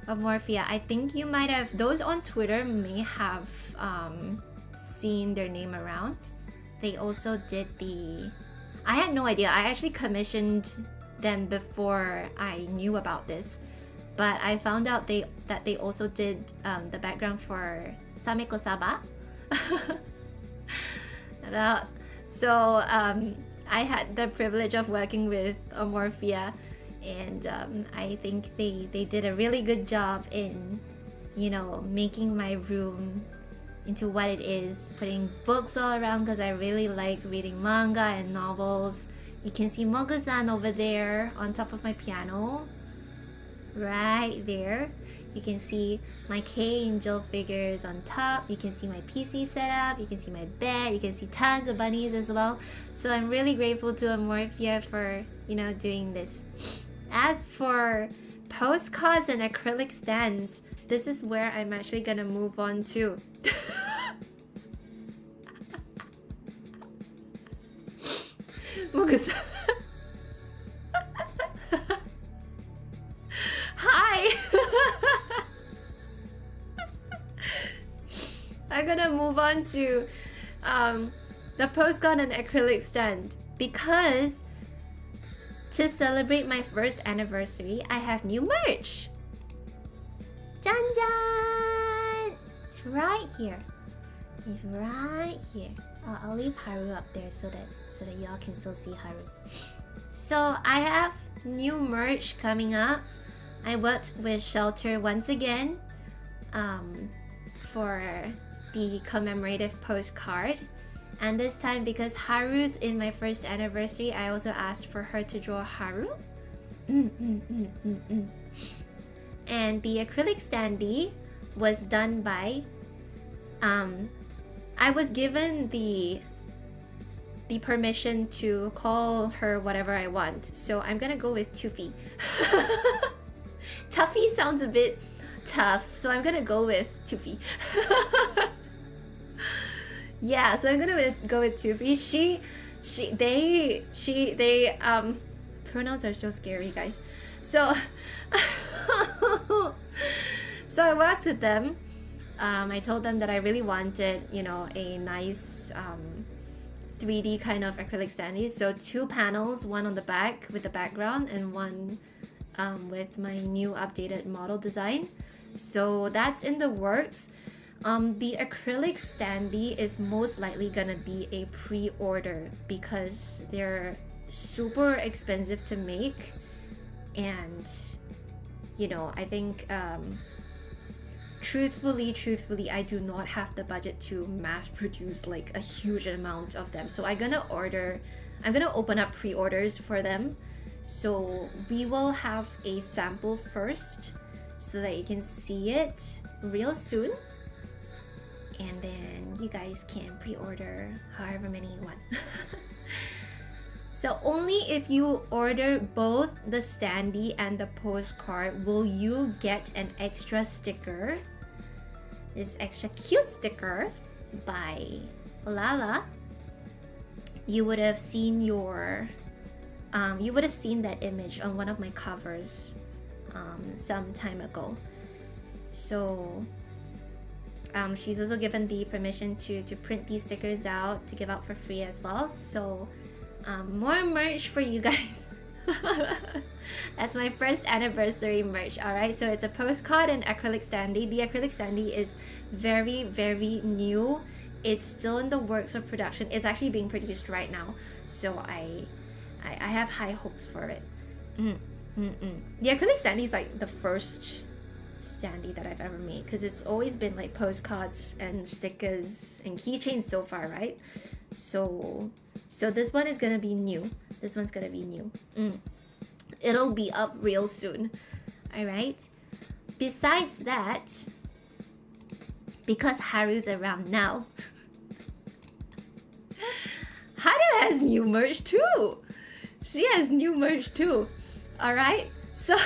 I think you might have, those on Twitter may have seen their name around. They also did I had no idea. I actually commissioned them before I knew about this. But I found out that they also did the background for Sameko Saba. So I had the privilege of working with Amorphia, and I think they did a really good job in, you know, making my room into what it is, putting books all around because I really like reading manga and novels. You can see Mogu-san over there on top of my piano. Right there. You can see my K-Angel figures on top. You can see my PC setup. You can see my bed. You can see tons of bunnies as well. So I'm really grateful to Amorphia for, you know, doing this. As for postcards and acrylic stands, this is where I'm actually gonna move on to. Mogu-san. Hi! I'm gonna move on to the postcard and acrylic stand because to celebrate my first anniversary, I have new merch. Dun dun! It's right here. It's right here. I'll leave Haru up there so that y'all can still see Haru. So I have new merch coming up. I worked with Shelter once again for the commemorative postcard, and this time because Haru's in my first anniversary, I also asked for her to draw Haru. And the acrylic standee was done by I was given the permission to call her whatever I want, so I'm gonna go with Tuffy. Tuffy sounds a bit tough, so I'm gonna go with Tuffy. Yeah, so I'm gonna go with Tuffy. They pronouns are so scary, guys. So so I worked with them. I told them that I really wanted, you know, a nice 3D kind of acrylic standee. So 2 panels, one on the back with the background and one with my new updated model design. So that's in the works. The acrylic standee is most likely gonna be a pre-order because they're super expensive to make, and you know, I think truthfully I do not have the budget to mass produce like a huge amount of them. So I'm gonna open up pre-orders for them. So we will have a sample first so that you can see it real soon, and then you guys can pre-order however many you want. So only if you order both the standee and the postcard will you get an extra sticker, this extra cute sticker by Lala. You would have seen that image on one of my covers some time ago. So She's also given the permission to print these stickers out to give out for free as well. So more merch for you guys. That's my first anniversary merch. Alright, so it's a postcard and acrylic standee. The acrylic standee is very, very new. It's still in the works of production. It's actually being produced right now, so I have high hopes for it. The acrylic standee is like the first standee that I've ever made, because it's always been like postcards and stickers and keychains so far, right? So this one is gonna be new. This one's gonna be new. It'll be up real soon. Alright. Besides that, because Haru's around now, Haru has new merch too. She has new merch too. Alright? So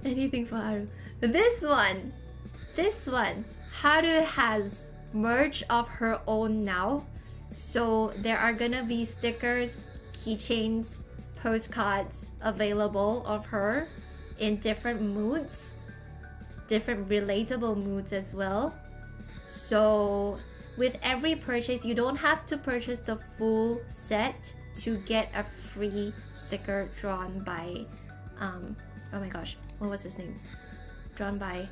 anything for Haru. This one, Haru has merch of her own now. So there are gonna be stickers, keychains, postcards available of her in different moods, different relatable moods as well. So with every purchase, you don't have to purchase the full set to get a free sticker drawn by oh my gosh, what was his name? Drawn by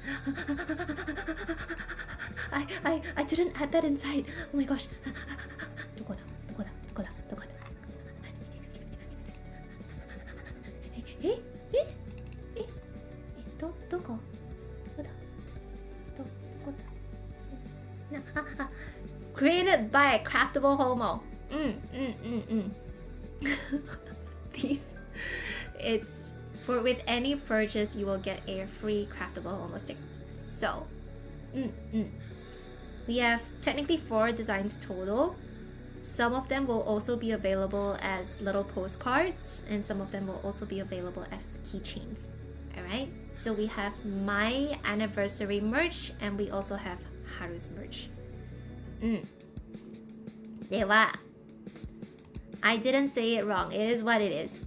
I didn't add that inside. Oh my gosh. Created by a craftable homo. These, it's for with any purchase you will get a free craftable homo sticker. So we have technically 4 designs total. Some of them will also be available as little postcards, and some of them will also be available as keychains. Alright, so we have my anniversary merch, and we also have Haru's merch. では I didn't say it wrong. It is what it is.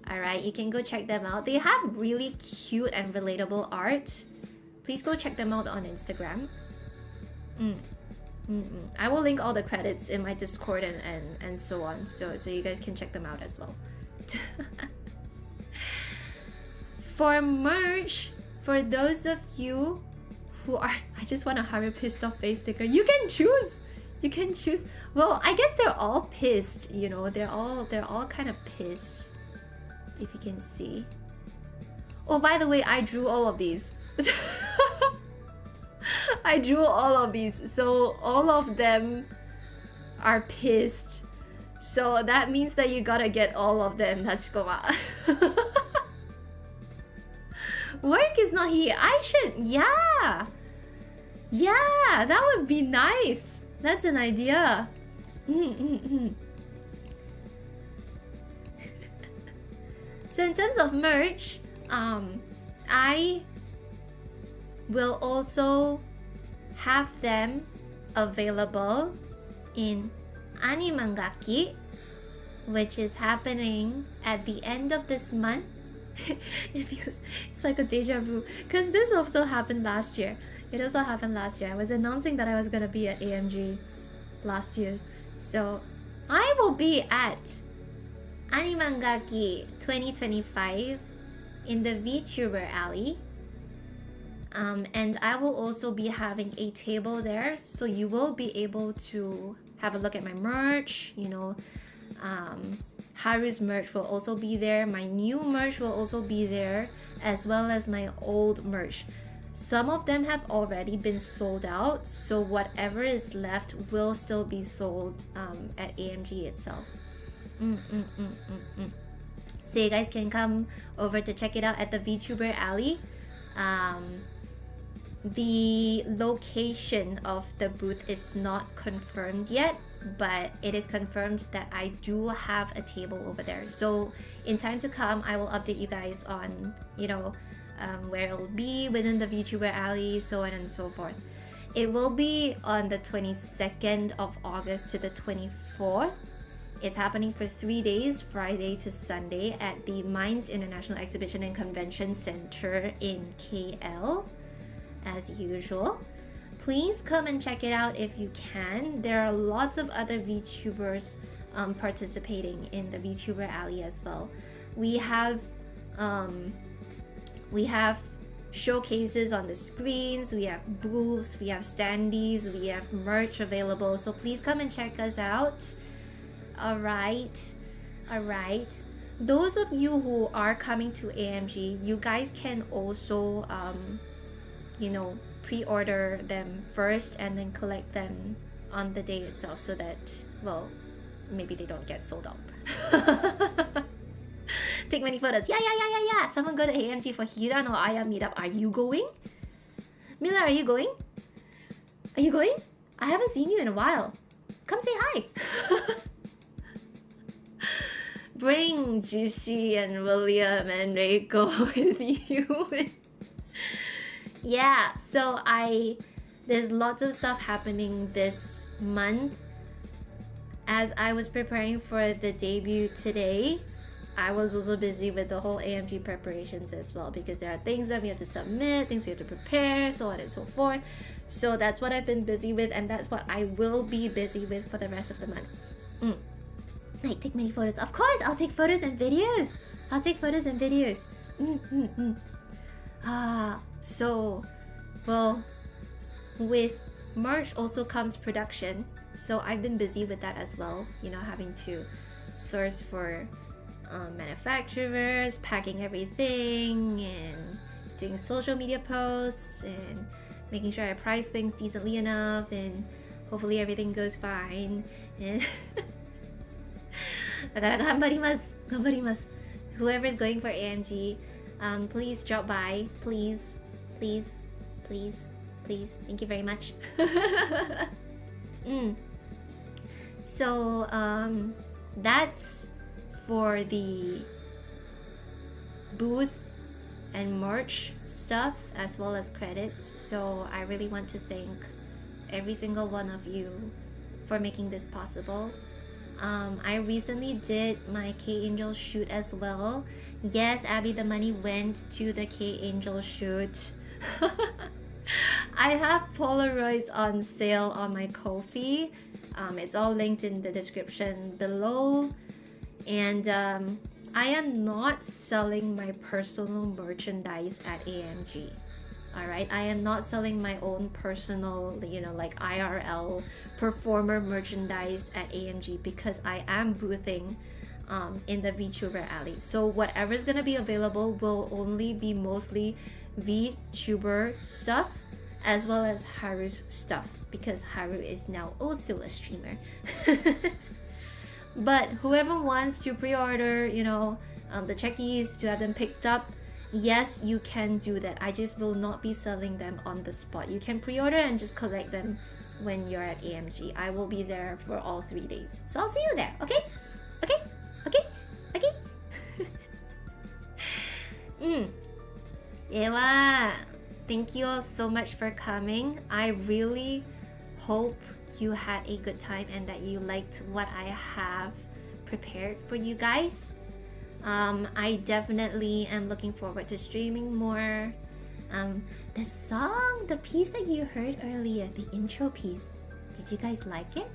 Alright, you can go check them out. They have really cute and relatable art. Please go check them out on Instagram. I will link all the credits in my Discord and so on, so you guys can check them out as well. For merch, for those of you who are, I just want a Haru pissed off face sticker. You can choose. You can choose. Well, I guess they're all pissed. You know, they're all kind of pissed. If you can see. Oh, by the way, I drew all of these. I drew all of these, so all of them are pissed. So that means that you gotta get all of them. Tachikoma. Work is not here. I should, yeah, that would be nice. That's an idea. So in terms of merch, I will also have them available in Animangaki, which is happening at the end of this month. It's like a deja vu, because this also happened last year. It also happened last year. I was announcing that I was gonna be at AMG last year. So I will be at Animangaki 2025 in the Vtuber alley. And I will also be having a table there, so you will be able to have a look at my merch. You know, Haru's merch will also be there. My new merch will also be there, as well as my old merch. Some of them have already been sold out, so whatever is left will still be sold at AMG itself. So you guys can come over to check it out at the VTuber alley. The location of the booth is not confirmed yet, but it is confirmed that I do have a table over there. So in time to come, I will update you guys on, you know, where it will be within the VTuber alley, so on and so forth. It will be on the 22nd of August to the 24th It's happening for 3 days, Friday to Sunday, at the Mines International Exhibition and Convention Center in KL, as usual. Please come and check it out if you can. There are lots of other VTubers participating in the VTuber Alley as well. We have showcases on the screens, we have booths, we have standees, we have merch available, so please come and check us out. All right. Those of you who are coming to AMG, you guys can also pre-order them first and then collect them on the day itself, so that, well, maybe they don't get sold out. Take many photos. Yeah. Someone go to AMG for Hira no Aya meetup. Are you going? Mila, are you going? Are you going? I haven't seen you in a while. Come say hi. Bring Jushi and William and Reiko with you. Yeah, so there's lots of stuff happening this month. As I was preparing for the debut today, I was also busy with the whole AMG preparations as well, because there are things that we have to submit, things we have to prepare, so on and so forth. So that's what I've been busy with, and that's what I will be busy with for the rest of the month. Like, take many photos. Of course, I'll take photos and videos. So, well, with merch also comes production. So I've been busy with that as well. Having to source for manufacturers, packing everything, and doing social media posts, and making sure I price things decently enough, and hopefully everything goes fine. And だから頑張ります。Whoever's going for AMG, please drop by. Please. Thank you very much. So that's for the booth and merch stuff, as well as credits. So I really want to thank every single one of you for making this possible. I recently did my K-Angel shoot as well. Yes, Abby, the money went to the K-Angel shoot. I have Polaroids on sale on my Ko-fi. It's all linked in the description below. And I am not selling my personal merchandise at AMG. Alright, I am not selling my own personal, like IRL performer merchandise at AMG, because I am boothing in the VTuber Alley. So whatever's gonna be available will only be mostly VTuber stuff, as well as Haru's stuff, because Haru is now also a streamer. But whoever wants to pre-order, the checkies to have them picked up, yes, you can do that. I just will not be selling them on the spot. You can pre-order and just collect them when you're at AMG. I will be there for all 3 days. So I'll see you there, okay? Ewa, thank you all so much for coming. I really hope you had a good time and that you liked what I have prepared for you guys. I definitely am looking forward to streaming more. The piece that you heard earlier, the intro piece, did you guys like it?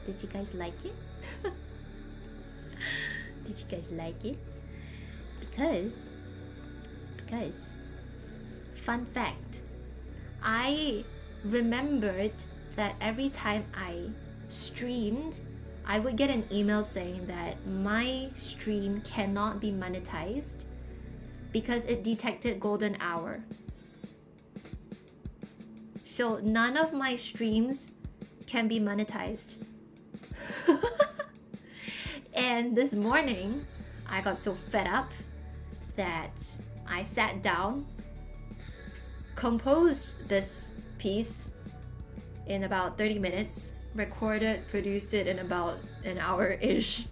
Did you guys like it? Because fun fact, I remembered that every time I streamed, I would get an email saying that my stream cannot be monetized because it detected golden hour. So none of my streams can be monetized. And this morning, I got so fed up that I sat down, composed this piece in about 30 minutes, recorded, produced it in about an hour-ish,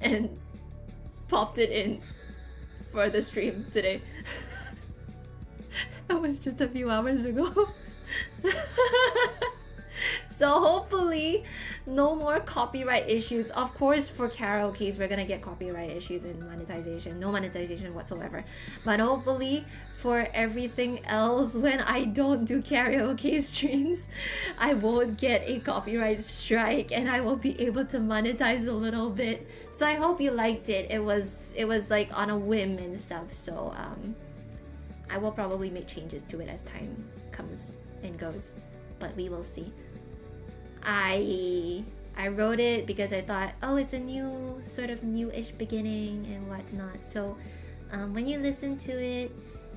and popped it in for the stream today. That was just a few hours ago. So hopefully no more copyright issues. Of course, for karaoke's we're gonna get copyright issues and monetization, no monetization whatsoever. But hopefully for everything else, when I don't do karaoke streams, I won't get a copyright strike and I will be able to monetize a little bit. So I hope you liked it. It was like on a whim and stuff. So I will probably make changes to it as time comes and goes, but we will see. I wrote it because I thought, oh, it's a new sort of newish beginning and whatnot. So when you listen to it,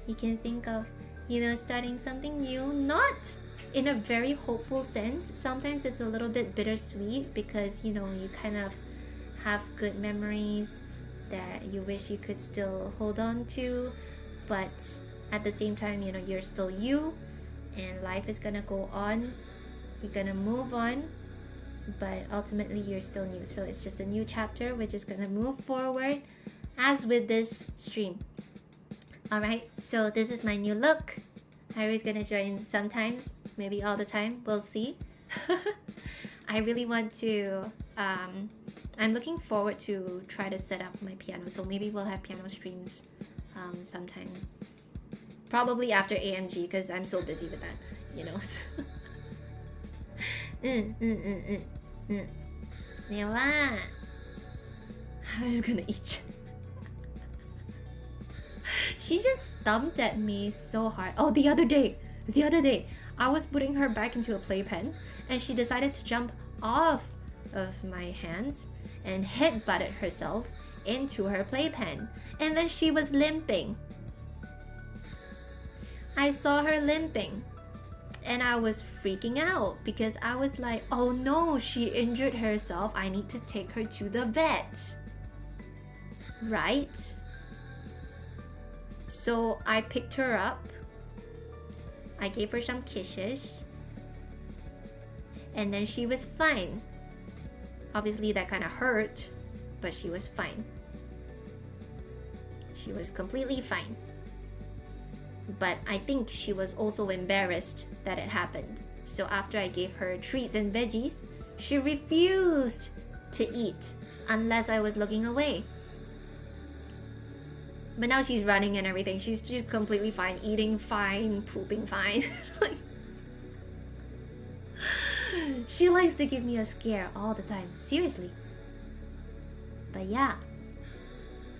you can think of, you know, starting something new, not in a very hopeful sense. Sometimes it's a little bit bittersweet because, you know, you kind of have good memories that you wish you could still hold on to, but at the same time, you know, you're still you and life is gonna go on. You're gonna move on, but ultimately you're still new. So it's just a new chapter which is gonna move forward as with this stream. Alright, so this is my new look. Ari's gonna join sometimes, maybe all the time, we'll see. I really want to, I'm looking forward to try to set up my piano, so maybe we'll have piano streams sometime. Probably after AMG because I'm so busy with that, you know. では I was gonna eat. She just thumped at me so hard. Oh, the other day, I was putting her back into a playpen and she decided to jump off of my hands and headbutted herself into her playpen. And then she was limping. I saw her limping. And I was freaking out because I was like, oh no, she injured herself. I need to take her to the vet. Right? So I picked her up. I gave her some kisses. And then she was fine. Obviously that kind of hurt, but she was fine. She was completely fine. But I think she was also embarrassed that it happened. So after I gave her treats and veggies, she refused to eat unless I was looking away. But now she's running and everything. She's just completely fine, eating fine, pooping fine. Like, she likes to give me a scare all the time. Seriously. But yeah.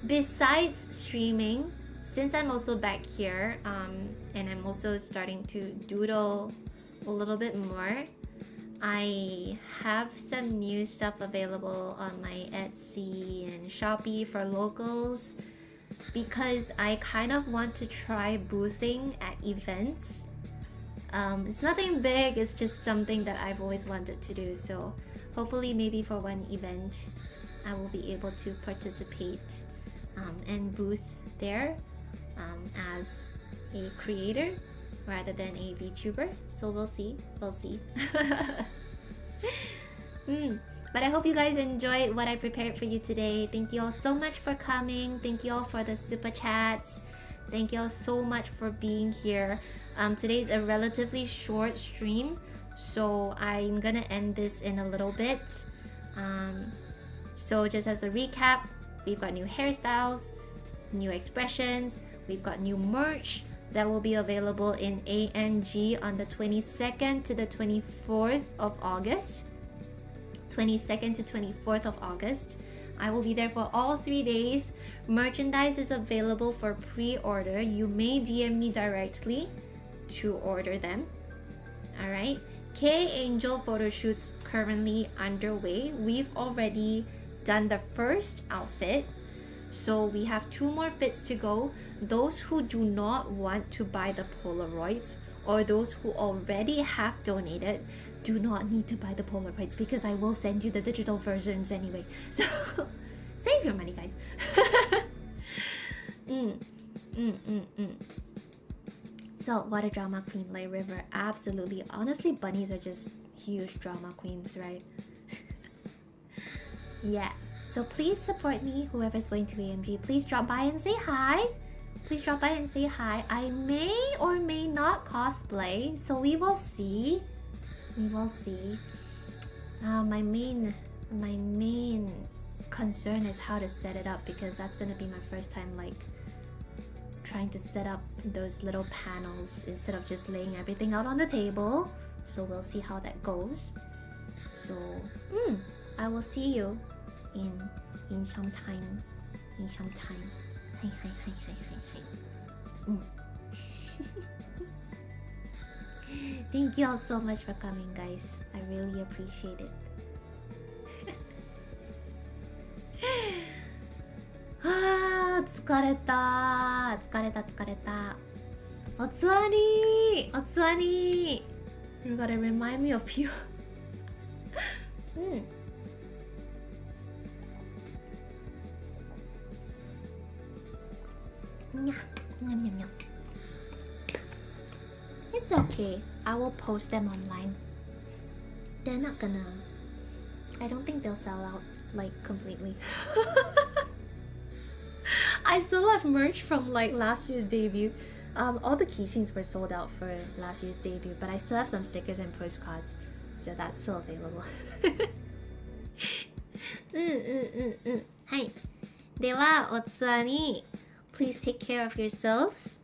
Besides streaming, since I'm also back here, and I'm also starting to doodle a little bit more, I have some new stuff available on my Etsy and Shopee for locals because I kind of want to try boothing at events. It's nothing big, it's just something that I've always wanted to do, so hopefully maybe for one event I will be able to participate and booth there as a creator rather than a VTuber. So we'll see. But I hope you guys enjoyed what I prepared for you today. Thank you all so much for coming. Thank you all for the super chats. Thank you all so much for being here. Today's a relatively short stream, so I'm gonna end this in a little bit. So just as a recap, we've got new hairstyles, new expressions, we've got new merch that will be available in AMG on the 22nd to the 24th of August. 22nd to 24th of August. I will be there for all 3 days. Merchandise is available for pre-order. You may DM me directly to order them. Alright. K-Angel photo shoots currently underway. We've already done the first outfit. So we have 2 more fits to go. Those who do not want to buy the Polaroids or those who already have donated do not need to buy the Polaroids because I will send you the digital versions anyway. So save your money, guys. So what a drama queen, Lay River. Absolutely. Honestly, bunnies are just huge drama queens, right? Yeah. So please support me, whoever's going to AMG. Please drop by and say hi. Please drop by and say hi. I may or may not cosplay, so we will see. We will see. My main concern is how to set it up, because that's gonna be my first time like trying to set up those little panels instead of just laying everything out on the table. So we'll see how that goes. So I will see you in some time. In some time. Hi. Thank you all so much for coming, guys. I really appreciate it. Ah, 疲れた。おつわり。You gotta remind me of you. にゃ It's okay. I will post them online. They're not gonna... I don't think they'll sell out, like, completely. I still have merch from, like, last year's debut. All the keychains were sold out for last year's debut, but I still have some stickers and postcards, so that's still available. はい。では、おつわり。Please take care of yourselves.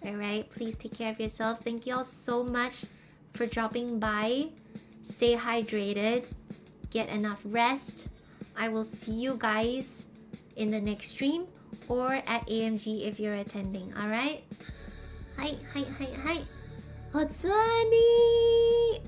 Alright, please take care of yourselves. Thank you all so much for dropping by. Stay hydrated. Get enough rest. I will see you guys in the next stream or at AMG if you're attending. Alright? Hi. おつわり。